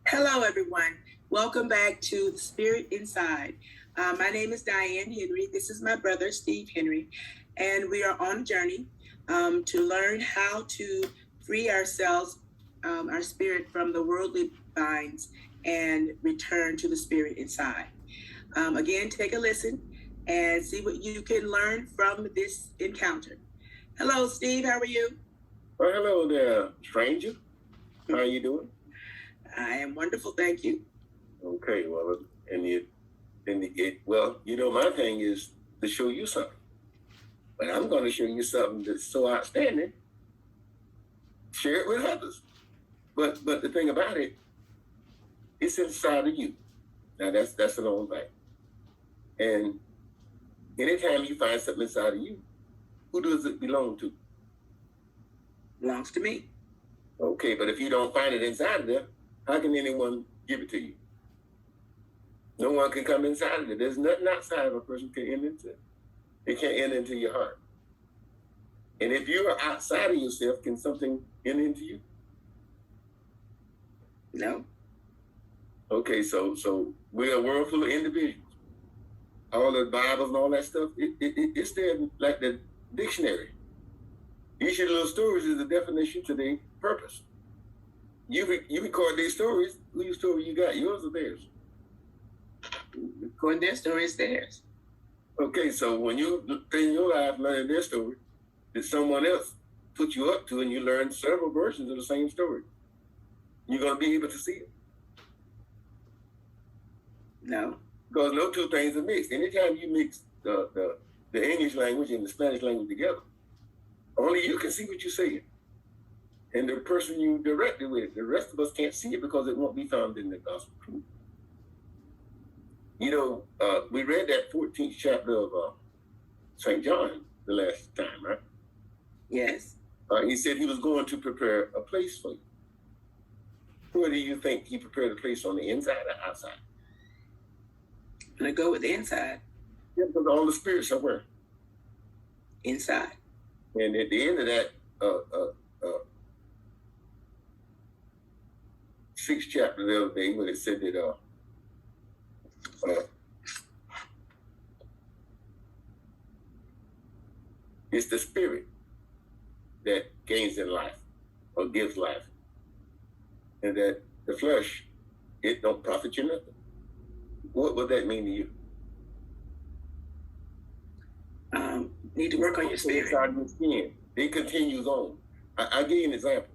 Hello, everyone. Welcome back to The Spirit Inside. My name is Diann Henry. This is my brother, Steve Henry, and we are on a journey to learn how to free ourselves, our spirit, from the worldly binds and return to the spirit inside. Again, take a listen and see what you can learn from this encounter. Hello, Steve. How are you? Well, hello there, stranger. How are you doing? I am wonderful, thank you. Okay, well, my thing is to show you something. But I'm going to show you something that's so outstanding. Share it with others. But the thing about it, it's inside of you. Now that's the whole thing. And anytime you find something inside of you, who does it belong to? Belongs to me. Okay, but if you don't find it inside of there, how can anyone give it to you? No one can come inside of it. There's nothing outside of a person can enter into. It can't enter into your heart. And if you are outside of yourself, can something enter into you? No. Okay, so we're a world full of individuals. All the Bibles and all that stuff, it's there like the dictionary. Each of those stories is a definition to their purpose. You record these stories. Whose story you got? Yours or theirs? Recording their story is theirs. Okay, so when you in your life learning their story, that someone else put you up to, and you learn several versions of the same story, you're gonna be able to see it. No. Because no two things are mixed. Anytime you mix the English language and the Spanish language together, only you can see what you're saying. And the person you direct it with, the rest of us can't see it because it won't be found in the gospel truth. You know, we read that 14th chapter of St. John the last time, right? Yes. He said he was going to prepare a place for you. Where do you think he prepared a place, on the inside or outside? I'm going to go with the inside. Yeah, because all the spirits are where? Inside. And at the end of that 6th chapter the other day, when it said that it's the spirit that gains in life or gives life, and that the flesh, it don't profit you nothing. What would that mean to you? Need to work on your spirit. Inside your skin. It continues on. I'll give you an example.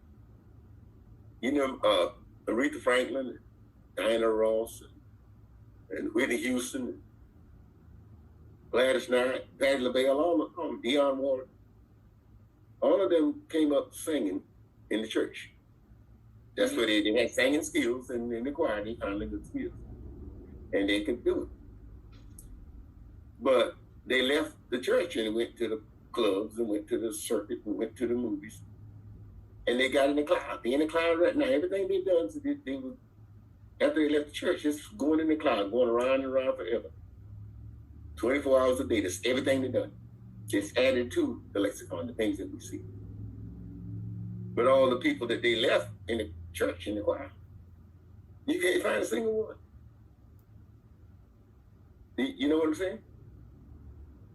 You know, Aretha Franklin, Diana Ross, and Whitney Houston, and Gladys Knight, Patti LaBelle, all of them, Dionne Warwick, all of them came up singing in the church. That's where they had singing skills, and in the choir they found good skills, and they could do it. But they left the church and went to the clubs and went to the circuit and went to the movies, and they got in the cloud. They in the cloud right now. Everything they've done, so they were, after they left the church, just going in the cloud, going around and around forever. 24 hours a day, that's everything they've done. It's added to the lexicon, the things that we see. But all the people that they left in the church, in the choir, you can't find a single one. You know what I'm saying?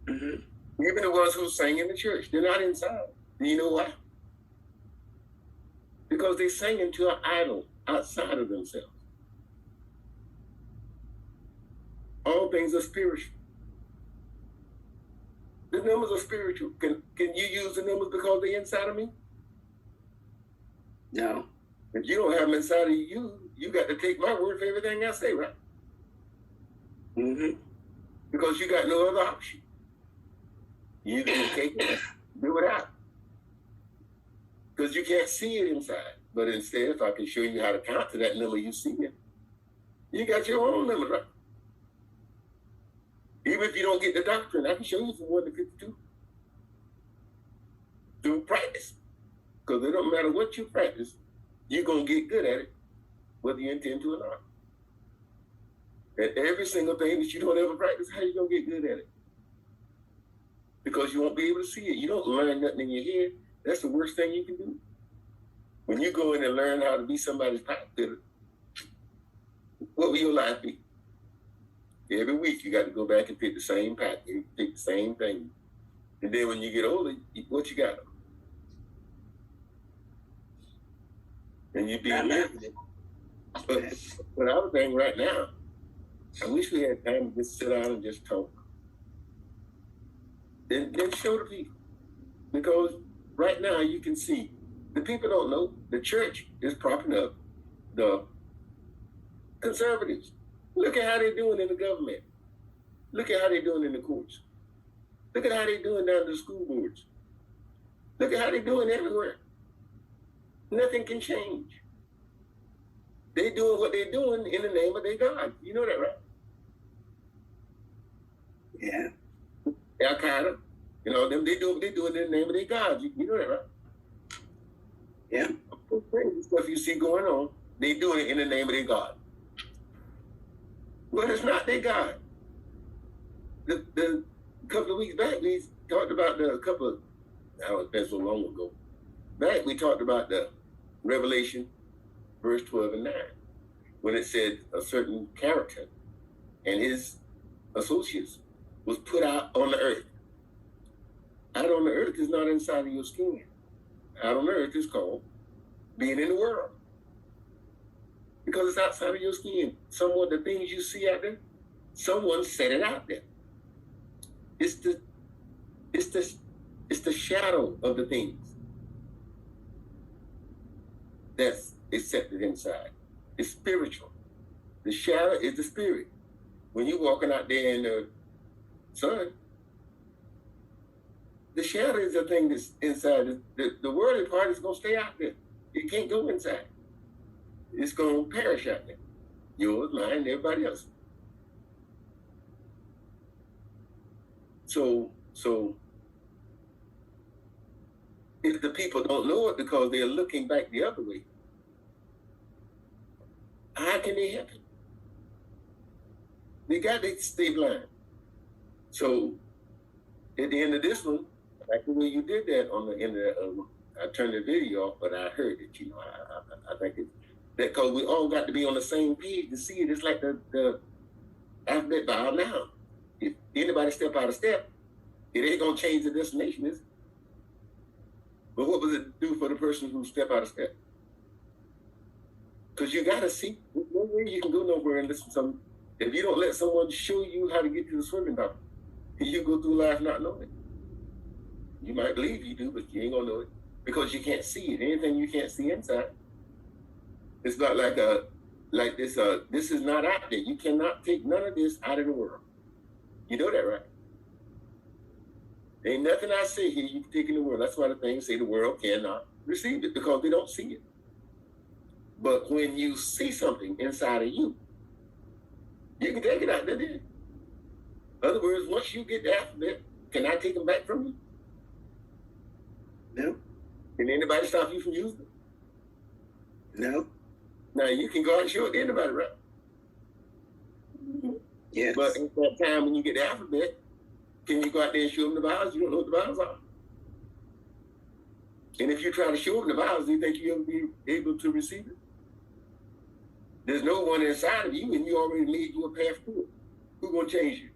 Mm-hmm. Even the ones who sang in the church, they're not inside. Do you know why? Because they sang into an idol outside of themselves. All things are spiritual. The numbers are spiritual. Can you use the numbers because they're inside of me? No. If you don't have them inside of you, you got to take my word for everything I say, right? Mm-hmm. Because you got no other option. You can take it, do it out. Because you can't see it inside. But instead, if I can show you how to count to that number you see it, you got your own number, right? Even if you don't get the doctrine, I can show you from 1 to 52. Through practice. Because it don't matter what you practice, you're going to get good at it, whether you intend to or not. And every single thing that you don't ever practice, how you going to get good at it? Because you won't be able to see it. You don't learn nothing in your head. That's the worst thing you can do. When you go in and learn how to be somebody's pipe fitter, what will your life be? Every week you got to go back and pick the same pack, and pick the same thing. And then when you get older, what you got? And you be miserable. But I was saying right now, I wish we had time to just sit down and just talk. Then show the people. Because right now you can see, the people don't know, the church is propping up the conservatives. Look at how they're doing in the government. Look at how they're doing in the courts. Look at how they're doing down the school boards. Look at how they're doing everywhere. Nothing can change. They're doing what they're doing in the name of their God. You know that, right? Yeah. Al Qaeda, you know, them they do what they do in the name of their God. You know that, right? Yeah. Crazy stuff you see going on, they doing it in the name of their God. But it's not their God. The couple of weeks back, we talked about it's been so long ago. Back we talked about the Revelation, verse 12 and 9, when it said a certain character and his associates was put out on the earth. Out on the earth is not inside of your skin. Out on the earth is called being in the world. Because it's outside of your skin. Somewhat the things you see out there, someone set it out there. It's the shadow of the things that's accepted inside. It's spiritual. The shadow is the spirit. When you're walking out there in the sun, the shadow is the thing that's inside. The worldly part is going to stay out there. It can't go inside. It's going to perish out there. Yours, mine, everybody else. So if the people don't know it because they're looking back the other way, how can they help it? They got to stay blind. So at the end of this one, like the way you did that on the end of I turned the video off, but I heard it. You know, I think it's that because we all got to be on the same page to see it. It's like the alphabet bow now. If anybody step out of step, it ain't gonna change the destination, is it? But what does it do for the person who step out of step? Because you gotta see. There's no way you can go nowhere and listen to some. If you don't let someone show you how to get to the swimming pool, you go through life not knowing it. You might believe you do, but you ain't gonna know it because you can't see it. Anything you can't see inside, it's not like this. This is not out there. You cannot take none of this out of the world. You know that, right? Ain't nothing I say here you can take in the world. That's why the things say the world cannot receive it because they don't see it. But when you see something inside of you, you can take it out there. In other words, once you get the alphabet, can I take them back from you? No. Can anybody stop you from using it? No. Now you can go out and show it to anybody, right? Yes. But at that time when you get the alphabet, can you go out there and show them the vowels? You don't know what the vowels are. And if you try to show them the vowels, do you think you'll be able to receive it? There's no one inside of you, and you already made you a path through it. Who's going to change you?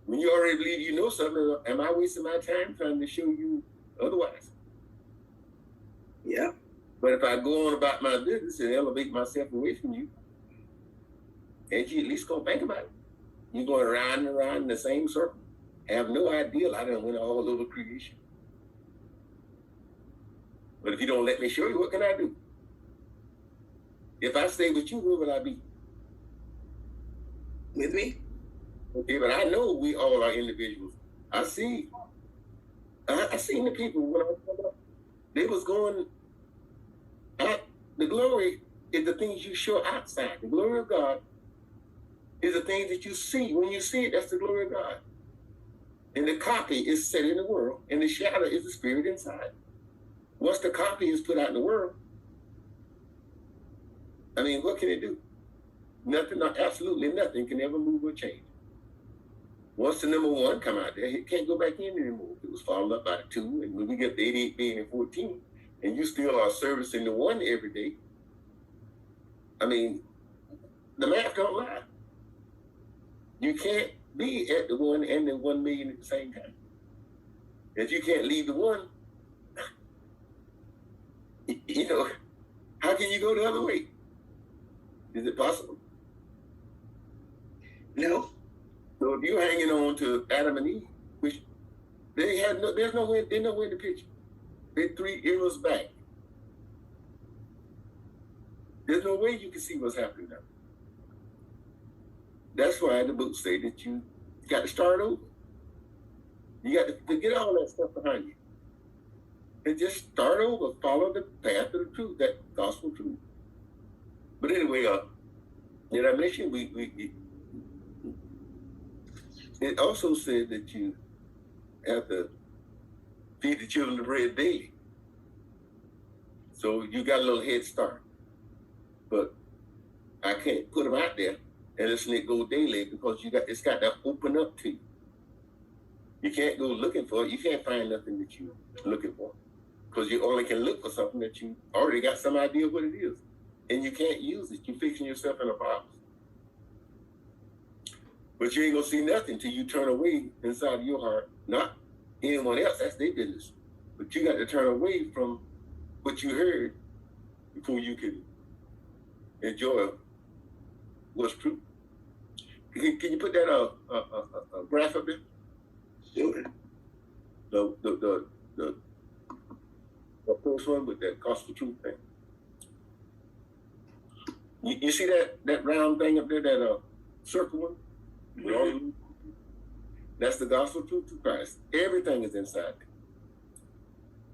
When you already believe you know something, am I wasting my time trying to show you otherwise? Yeah. But if I go on about my business and elevate myself away from you, ain't you at least going to think about it? You're going around and around in the same circle. Have no idea I done went all over creation. But if you don't let me show you, what can I do? If I stay with you, where will I be? With me? Okay, but I know we all are individuals. I seen the people when I was up. They was going at the glory is the things you show outside. The glory of God is the things that you see. When you see it, that's the glory of God. And the copy is set in the world, and the shadow is the spirit inside. Once the copy is put out in the world, I mean, what can it do? Nothing, absolutely nothing can ever move or change. Once the number one come out there, it can't go back in anymore. It was followed up by the two, and when we get to 88 being and 14, and you still are servicing the one every day, I mean, the math don't lie. You can't be at the 1 and the 1 million at the same time. If you can't leave the one, you know, how can you go the other way? Is it possible? No. So if you're hanging on to Adam and Eve, which there's nowhere in the picture. They're 3 eras back. There's no way you can see what's happening now. That's why the book say that you got to start over. You got to get all that stuff behind you. And just start over, follow the path of the truth, that gospel truth. But anyway, did I mention it also said that you have to feed the children the bread daily. So you got a little head start. But I can't put them out there and listen it go daily because it's got to open up to you. You can't go looking for it. You can't find nothing that you're looking for. Because you only can look for something that you already got some idea of what it is. And you can't use it. You're fixing yourself in a box. But you ain't going to see nothing till you turn away inside of your heart. Not anyone else. That's their business. But you got to turn away from what you heard before you can enjoy what's true. Can you put that graph up there? Sure. The first one with that gospel truth thing. You see that round thing up there, that circle one? Mm-hmm. That's the gospel truth of Christ. Everything is inside.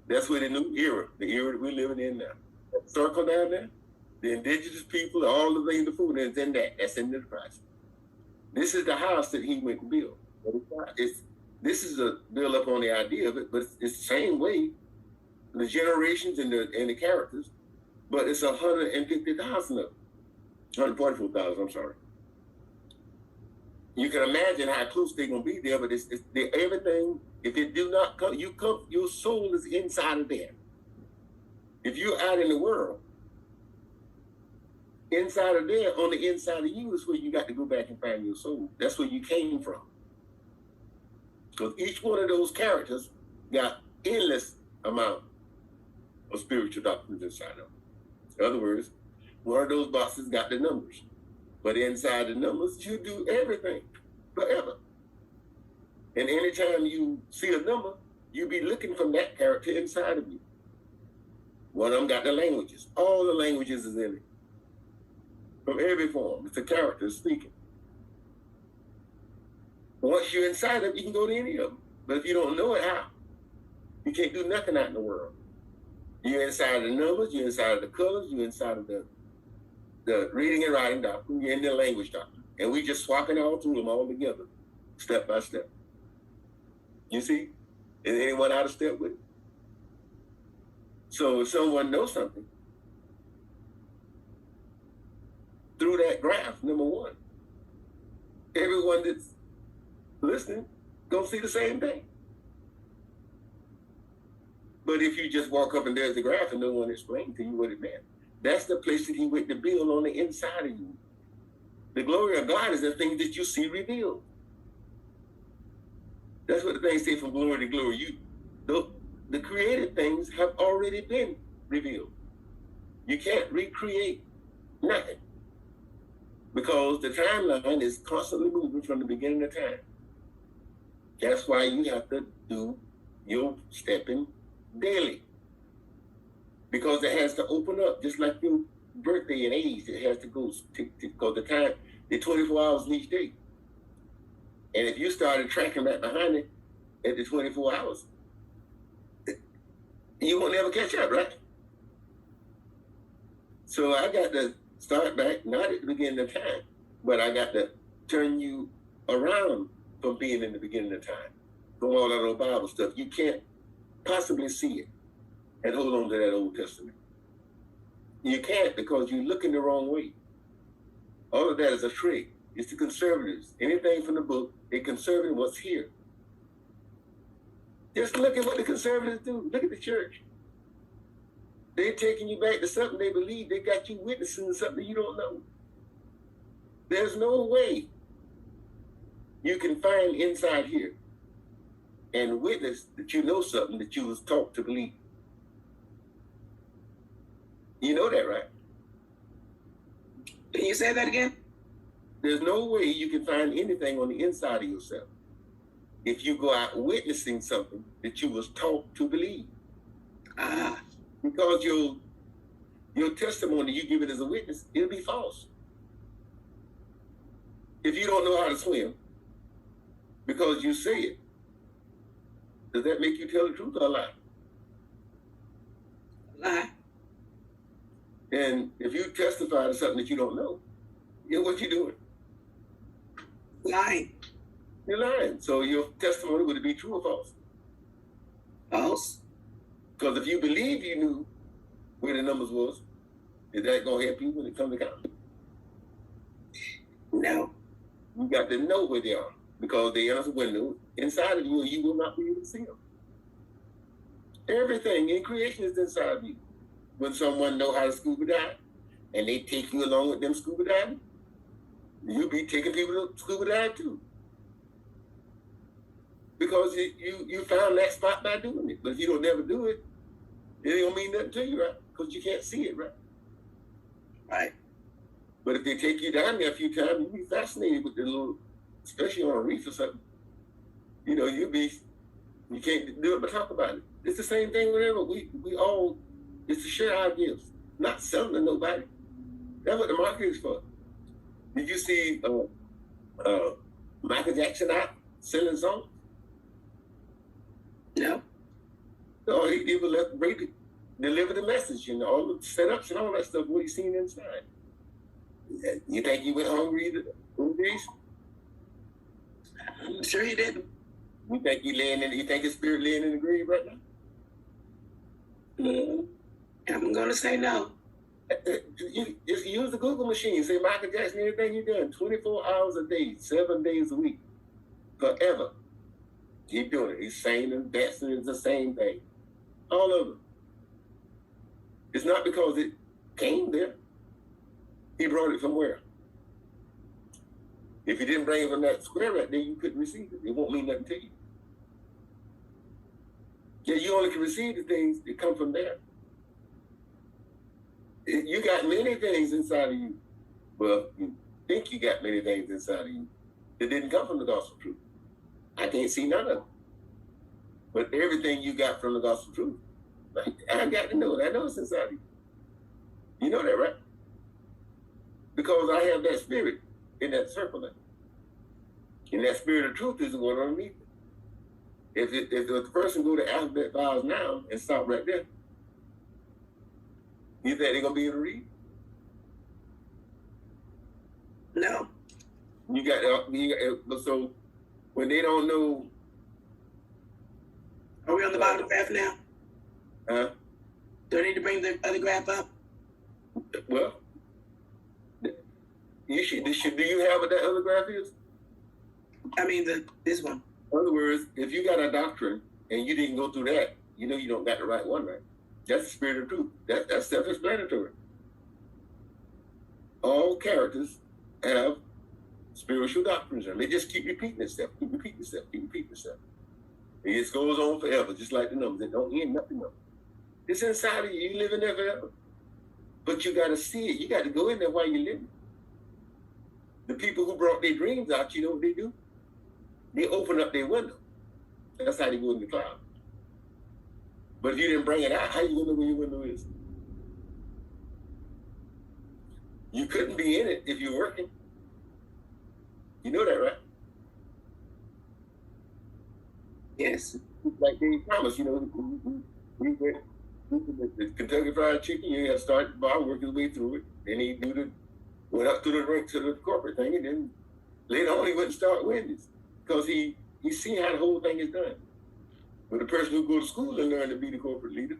That's where the new era, the era that we're living in now. That circle down there, the indigenous people, all the things, the food, is in that. That's in the Christ. This is the house that he went to build. This is a build up on the idea of it, but it's the same way, the generations and the characters, but it's 150,000 of them. 144,000, I'm sorry. You can imagine how close they're going to be there, but it's everything. If it do not come, your soul is inside of there. If you're out in the world, inside of there, on the inside of you is where you got to go back and find your soul. That's where you came from. Because each one of those characters got endless amount of spiritual doctrines inside of them. In other words, one of those boxes got the numbers. But inside the numbers, you do everything forever. And anytime you see a number, you be looking from that character inside of you. One of them got the languages. All the languages is in it. From every form. It's a character speaking. Once you're inside of it, you can go to any of them. But if you don't know it, how? You can't do nothing out in the world. You're inside of the numbers, you're inside of the colors, you're inside of the reading and writing doctrine, you're in the language doctrine. And we just swapping all through them all together, step by step. You see? Is anyone out of step with it? So if someone knows something, through that graph, number one, everyone that's listening gonna see the same thing. But if you just walk up and there's the graph and no one explained to you what it meant, that's the place that he went to build on the inside of you. The glory of God is the thing that you see revealed. That's what the things say, from glory to glory. The created things have already been revealed. You can't recreate nothing, because the timeline is constantly moving from the beginning of time. That's why you have to do your stepping daily, because it has to open up, just like your birthday and age. It has to go, because the time, the 24 hours in each day. And if you started tracking right behind it at the 24 hours, you won't never catch up, right? So I got to start back, not at the beginning of time, but I got to turn you around from being in the beginning of time, from all that old Bible stuff. You can't possibly see it and hold on to that Old Testament. You can't, because you look in the wrong way. All of that is a trick. It's the conservatives. Anything from the book, they're conservative what's here. Just look at what the conservatives do. Look at the church. They're taking you back to something they believe. They got you witnessing something you don't know. There's no way you can find inside here and witness that you know something that you was taught to believe. You know that, right? Can you say that again? There's no way you can find anything on the inside of yourself if you go out witnessing something that you was taught to believe. Because your testimony you give it as a witness, it'll be false. If you don't know how to swim because you say it, does that make you tell the truth or a lie? Lie. And if you testify to something that you don't know, you know what you're doing? Lying. You're lying. So your testimony, would it be true or false? False. Because if you believe you knew where the numbers was, is that going to help you when it comes to counting? No. You got to know where they are, because they are a window inside of you, and you will not be able to see them. Everything in creation is inside of you. When someone know how to scuba dive, and they take you along with them scuba diving, you'll be taking people to scuba dive too. Because you found that spot by doing it. But if you don't never do it, it don't mean nothing to you, right? Because you can't see it, right? Right. But if they take you down there a few times, you'll be fascinated with the little, especially on a reef or something. You know, you can't do it but talk about it. It's the same thing whenever we all, it's to share our gifts, not selling to nobody. That's what the market is for. Did you see Michael Jackson out selling songs? No. No, he was deliver the message, and all the setups and all that stuff, what he's seen inside. You think he went hungry those days? I'm sure he didn't. You think you think his spirit laying in the grave right now? I'm gonna say no. You just use the Google machine. Say Michael Jackson, everything he done, 24 hours a day, 7 days a week, forever. Keep doing it. He's singing and dancing. It's the same thing. All of it. It's not because it came there. He brought it from where? If he didn't bring it from that square right there, you couldn't receive it. It won't mean nothing to you. Yeah, you only can receive the things that come from there. You got many things inside of you. Well, you think you got many things inside of you that didn't come from the gospel truth. I can't see none of them. But everything you got from the gospel truth, like, I got to know it. I know it's inside of you. You know that, right? Because I have that spirit in that circle there. And that spirit of truth is the one underneath it. If the person go to alphabet vowels now and stop right there, you think they're going to be able to read? No. So when they don't know. Are we on the bottom graph now? Huh? Do I need to bring the other graph up? Well, do you have what that other graph is? I mean, this one. In other words, if you got a doctrine and you didn't go through that, you know you don't got the right one, right? That's the spirit of truth. That's self-explanatory. All characters have spiritual doctrines, and they just keep repeating itself, keep repeating itself, keep repeating itself. It just goes on forever, just like the numbers. It don't end nothing else. It's inside of you. You live in there forever. But you got to see it. You got to go in there while you're living. The people who brought their dreams out, you know what they do? They open up their window. That's how they go in the cloud. But if you didn't bring it out, how you going to know where your window is? You couldn't be in it if you're working. You know that, right? Yes. Like Dave Thomas, you know, we went the Kentucky Fried Chicken. You had started the bar, working his way through it. Then he went up to the rank to the corporate thing, and then later on he went and started Wendy's because he seen how the whole thing is done. But the person who goes to school and learn to be the corporate leader,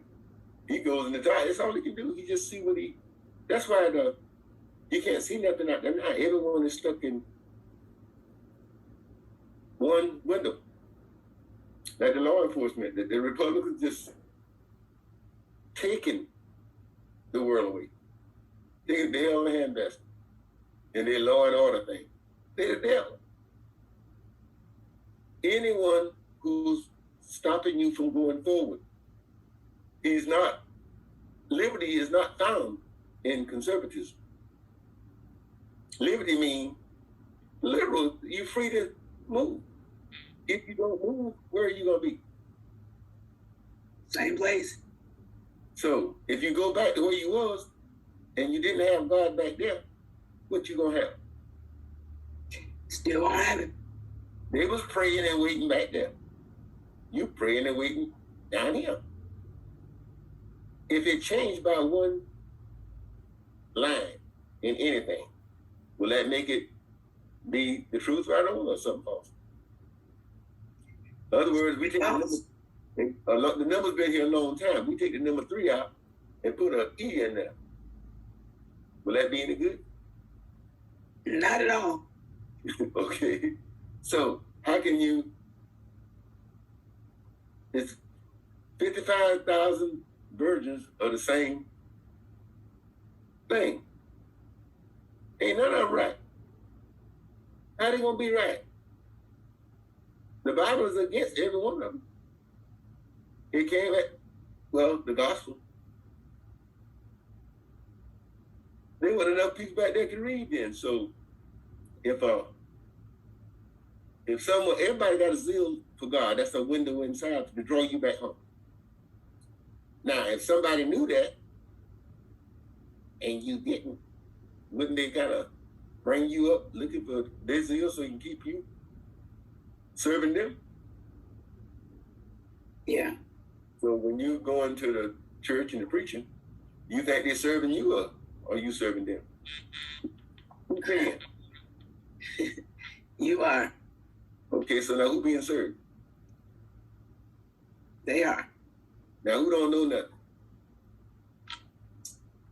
he goes in the tie. That's all he can do. He just see what he. That's why you can't see nothing out there now. Everyone is stuck in one window. Like the law enforcement, the Republicans just taking the world away. They only handbasket. And they law and order thing. They're the devil. Anyone who's stopping you from going forward, liberty is not found in conservatism. Liberty means liberal, you're free to move. If you don't move, where are you going to be? Same place. So if you go back to where you was and you didn't have God back there, what you going to have? Still won't have it. They was praying and waiting back there. You praying and waiting down here. If it changed by one line in anything, will that make it be the truth right on or something false? In other words, we take the number's been here a long time. We take the number 3 out and put an E in there. Will that be any good? Not at all. Okay. So how can you? It's 55,000 virgins of the same thing. Ain't none of them right. How they gonna be right? The Bible is against every one of them. It came at, the gospel. There weren't enough people back there to read then. So if everybody got a zeal for God, that's a window inside to draw you back home. Now, if somebody knew that and you didn't, wouldn't they kind of bring you up looking for their zeal so you can keep you serving them? Yeah. So when you go into the church and the preaching, you think they're serving you or are you serving them? Who's paying? You are. Okay, so now who being served? They are. Now who don't know nothing?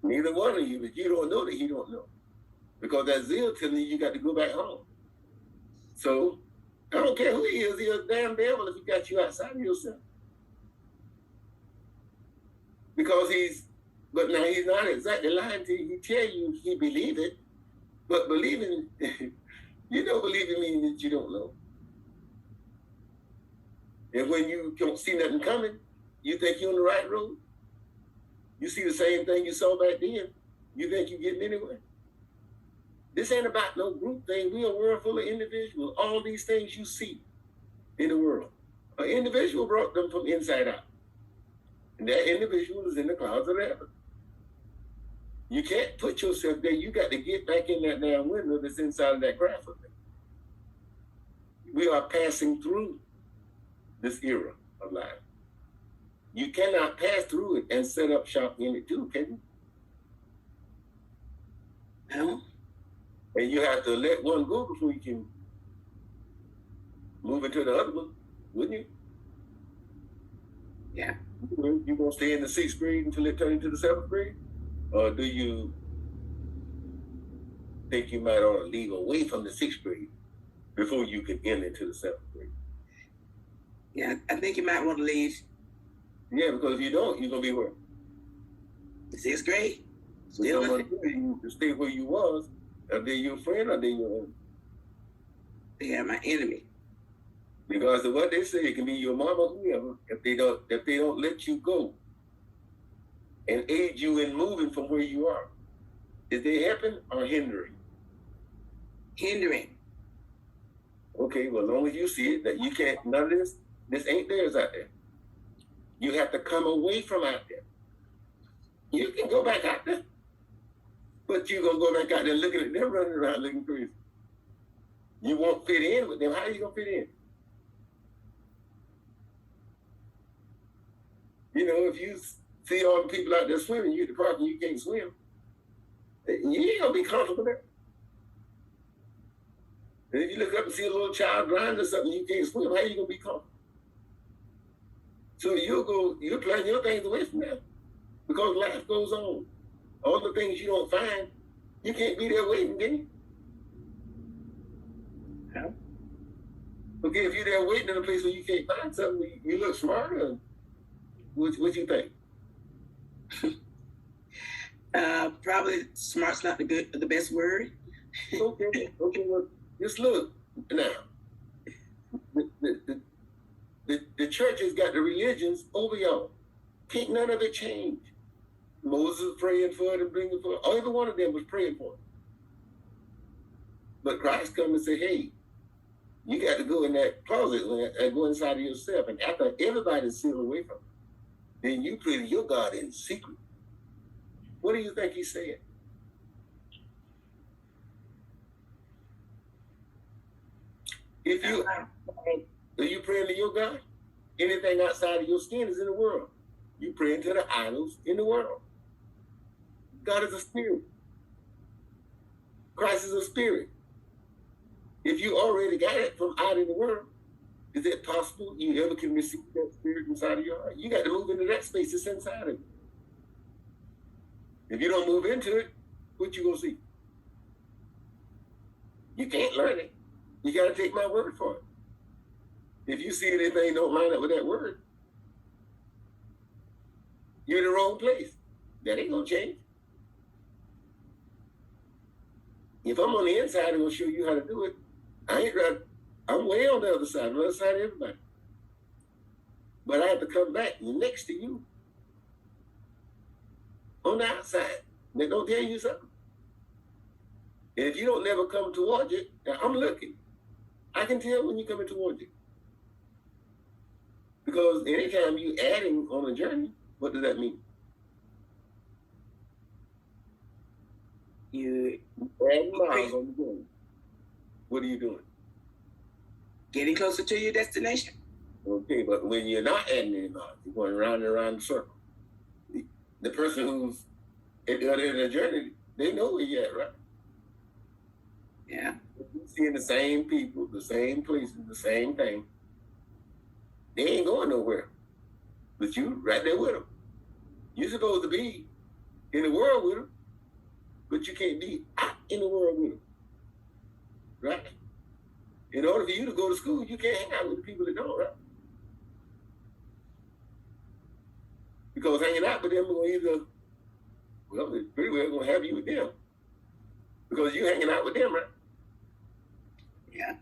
Neither one of you, but you don't know that he don't know. Because that zeal telling you got to go back home. So I don't care who he is, he's a damn devil if he got you outside of yourself. Because he's not exactly lying to you. He tell you he believe it, but believing, you don't believe it means that you don't know. And when you don't see nothing coming, you think you're on the right road. You see the same thing you saw back then. You think you're getting anywhere. This ain't about no group thing. We are a world full of individuals. All these things you see in the world, an individual brought them from inside out. And that individual is in the clouds of heaven. You can't put yourself there. You got to get back in that damn window that's inside of that graph of it. We are passing through this era of life. You cannot pass through it and set up shop in it too, can you? No. And you have to let one go before you can move into the other one, wouldn't you? Yeah. You gonna stay in the 6th grade until it turns into the 7th grade? Or do you think you might ought to leave away from the 6th grade before you can enter into the 7th grade? Yeah, I think you might want to leave. Yeah, because if you don't, you're gonna be where? 6th grade. Still to stay where you was. Are they your friend or they your enemy? They are my enemy. Because of what they say, it can be your mama, whoever, if they don't let you go and aid you in moving from where you are. Is they helping or hindering? Hindering. Okay, well, as long as you see it, that you can't, none of this ain't theirs out there. You have to come away from out there. You can go back out there, but you're going to go back out there looking at them running around looking crazy. You won't fit in with them. How are you going to fit in? You know, if you see all the people out there swimming, you at the park and you can't swim, you ain't going to be comfortable there. And if you look up and see a little child drowning or something, you can't swim, how you going to be comfortable? So you'll plan your things away from that because life goes on. All the things you don't find, you can't be there waiting, can you? Yeah. Okay, if you're there waiting in a place where you can't find something, you look smarter. What you think? Probably smart's not the best word. Okay, well, just look now. The church has got the religions over y'all. Can't none of it change. Moses was praying for it and bringing for it. Every one of them was praying for it. But Christ come and say, hey, you got to go in that closet and go inside of yourself. And after everybody's sealed away from it, then you pray to your God in secret. What do you think he said? If you are you praying to your God, anything outside of your skin is in the world. You praying to the idols in the world. God is a spirit. Christ is a spirit. If you already got it from out in the world, is it possible you ever can receive that spirit inside of your heart? You got to move into that space that's inside of you. If you don't move into it, what you gonna see? You can't learn it. You got to take my word for it. If you see anything don't line up with that word, you're in the wrong place. That ain't gonna change. If I'm on the inside and gonna show you how to do it, I'm way on the other side of everybody. But I have to come back next to you on the outside. They don't tell you something. And if you don't never come towards it, I'm looking. I can tell when you're coming towards it. Because anytime you adding on a journey, what does that mean? You add miles on the journey. What are you doing? Getting closer to your destination. Okay, but when you're not adding any miles, you're going round and around the circle. The person who's at the other end of the journey, they know where you're at, right? Yeah. You're seeing the same people, the same places, the same thing. They ain't going nowhere. But you right there with them. You're supposed to be in the world with them, but you can't be out in the world with them. Right? In order for you to go to school, you can't hang out with the people that don't, right? Because hanging out with them will either, well, they're pretty well going to have you with them. Because you're hanging out with them, right? Yeah.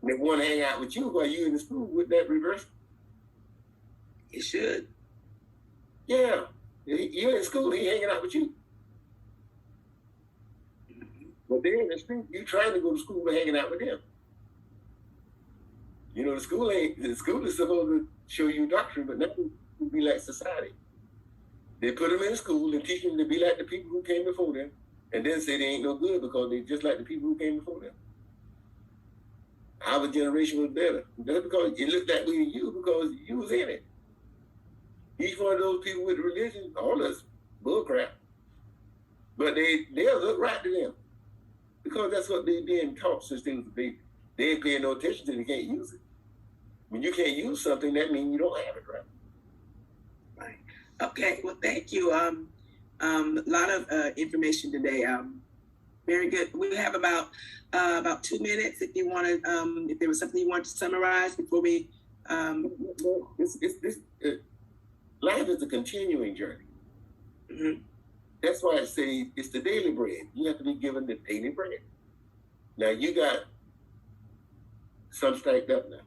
And they want to hang out with you while you're in the school, with that reverse? It should. Yeah. You're in school, he hanging out with you. But they're in the street, you trying to go to school but hanging out with them. You know, the school is supposed to show you doctrine, but nothing to be like society. They put them in school and teach them to be like the people who came before them, and then say they ain't no good because they just like the people who came before them. Our generation was better. That's because it looked that way to you because you was in it. Each one of those people with religion, all us, bullcrap. But they'll look right to them. Because that's what they're being taught since they was a baby. They ain't paying no attention to it, they can't use it. When you can't use something, that means you don't have it, right? Right. Okay, well, thank you. A lot of information today. Very good. We have about 2 minutes if you want to, if there was something you want to summarize before we. Life is a continuing journey. Mm-hmm. That's why I say it's the daily bread. You have to be given the daily bread. Now you got some stacked up now.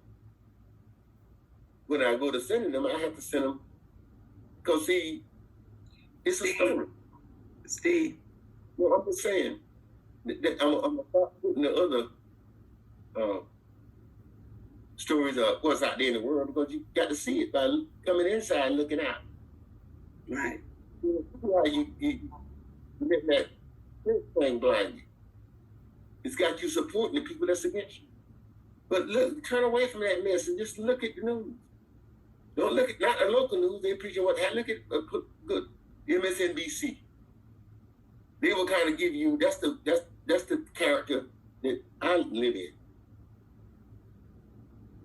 When I go to sending them, I have to send them because see, it's a story. Steve. Well, I'm just saying that I'm gonna start putting the other stories of what's out there in the world because you got to see it by coming inside and looking out. Right. Why you let that thing blind you. It's got you supporting the people that's against you. But look, turn away from that mess and just look at the news. Don't look at not the local news. They preaching what happened. Look at good MSNBC. They will kind of give you that's the character that I live in.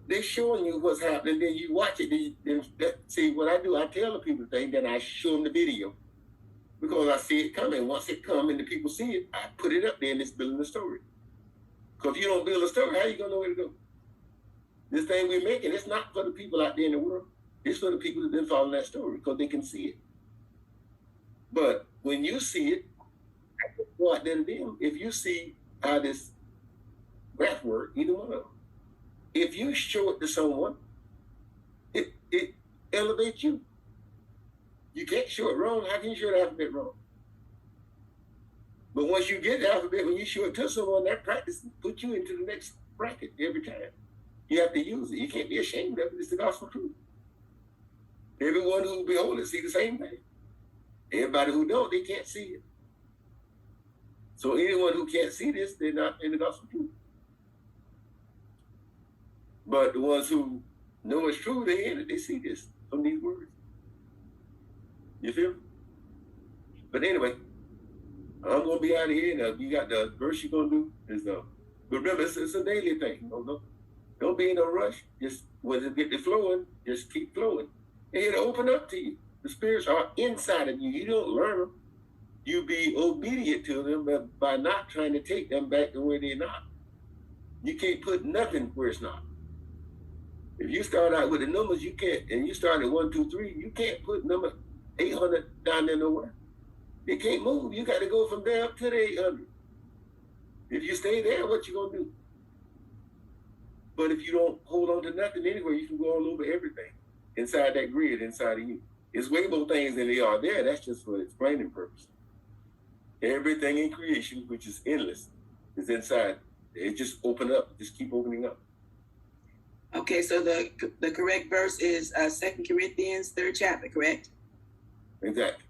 They're showing you what's happening, then you watch it. See what I do. I tell the people things, then I show them the video because I see it coming. Once it comes and the people see it, I put it up there and it's building the story. Because if you don't build a story, how you gonna know where to go? This thing we're making, it's not for the people out there in the world. It's for the people that been following that story because they can see it. But when you see it, go out there to them. If you see how this graph works, either one of them, if you show it to someone, it elevates you. You can't show it wrong. How can you show the alphabet wrong? But once you get the alphabet, when you show it to someone, that practice puts you into the next bracket every time. You have to use it. You can't be ashamed of it. It's the gospel truth. Everyone who behold it see the same thing. Everybody who don't, they can't see it. So anyone who can't see this, they're not in the gospel truth. But the ones who know it's true, they in it. They see this from these words. You feel me? But anyway, I'm gonna be out of here. Now, you got the verse you're gonna do is but remember, it's a daily thing. Don't be in a rush. Just when it get flowing, just keep flowing. And it'll open up to you. The spirits are inside of you. You don't learn them. You be obedient to them by not trying to take them back to where they're not. You can't put nothing where it's not. If you start out with the numbers, you can't, and you start at 1, 2, 3, you can't put number 800 down there nowhere. It can't move. You got to go from there up to the 800. If you stay there, what you gonna do? But if you don't hold on to nothing anywhere, you can go all over everything inside that grid, inside of you. It's way more things than they are there. That's just for explaining purpose. Everything in creation, which is endless, is inside. It just open up. Just keep opening up. Okay, so the correct verse is 2 Corinthians 3rd chapter, correct? Exactly.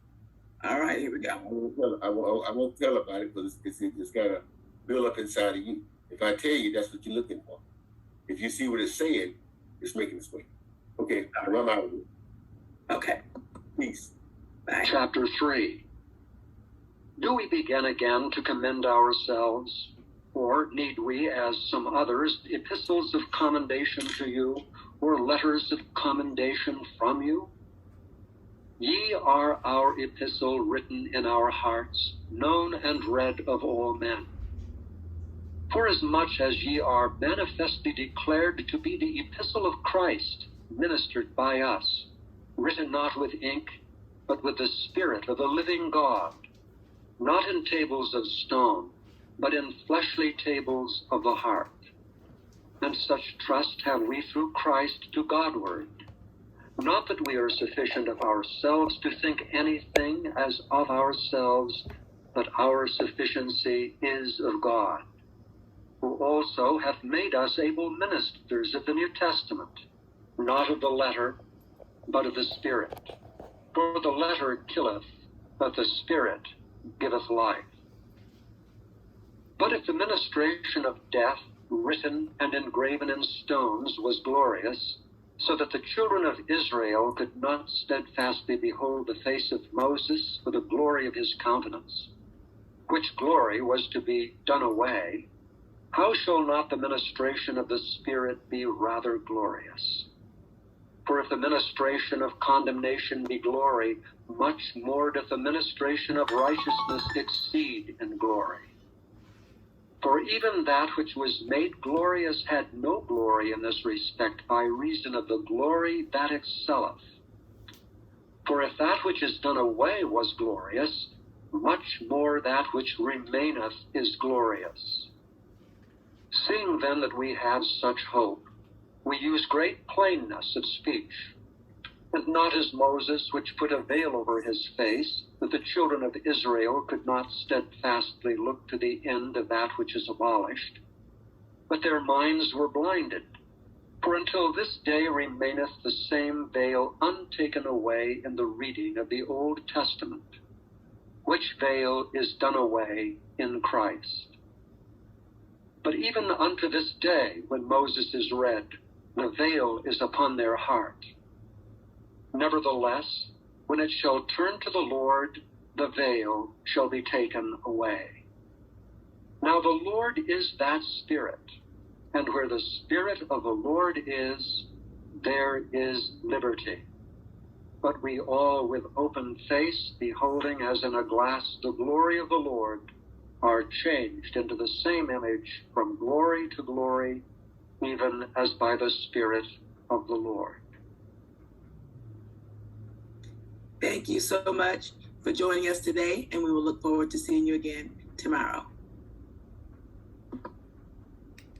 All right, here we go. I won't tell about it because it's got to build up inside of you. If I tell you, that's what you're looking for. If you see what it's saying, it's making its way. Okay, I'm out of here. Okay. Peace. Bye. Chapter 3. Do we begin again to commend ourselves? Or need we, as some others, epistles of commendation to you, or letters of commendation from you? Ye are our epistle written in our hearts, known and read of all men. Forasmuch as ye are manifestly declared to be the epistle of Christ, ministered by us, written not with ink, but with the Spirit of the living God, not in tables of stone, but in fleshly tables of the heart. And such trust have we through Christ to Godward. Not that we are sufficient of ourselves to think anything as of ourselves, but our sufficiency is of God, who also hath made us able ministers of the New Testament, not of the letter, but of the Spirit. For the letter killeth, but the Spirit giveth life. But if the ministration of death, written and engraven in stones, was glorious, so that the children of Israel could not steadfastly behold the face of Moses for the glory of his countenance, which glory was to be done away, how shall not the ministration of the Spirit be rather glorious? For if the ministration of condemnation be glory, much more doth the ministration of righteousness exceed in glory. For even that which was made glorious had no glory in this respect by reason of the glory that excelleth. For if that which is done away was glorious, much more that which remaineth is glorious. Seeing then that we have such hope, we use great plainness of speech, and not as Moses, which put a veil over his face, that the children of Israel could not steadfastly look to the end of that which is abolished, but their minds were blinded. For until this day remaineth the same veil untaken away in the reading of the Old Testament, which veil is done away in Christ. But even unto this day, when Moses is read, the veil is upon their heart. Nevertheless, when it shall turn to the Lord, the veil shall be taken away. Now the Lord is that Spirit, and where the Spirit of the Lord is, there is liberty. But we all with open face, beholding as in a glass the glory of the Lord, are changed into the same image from glory to glory, even as by the Spirit of the Lord. Thank you so much for joining us today, and we will look forward to seeing you again tomorrow.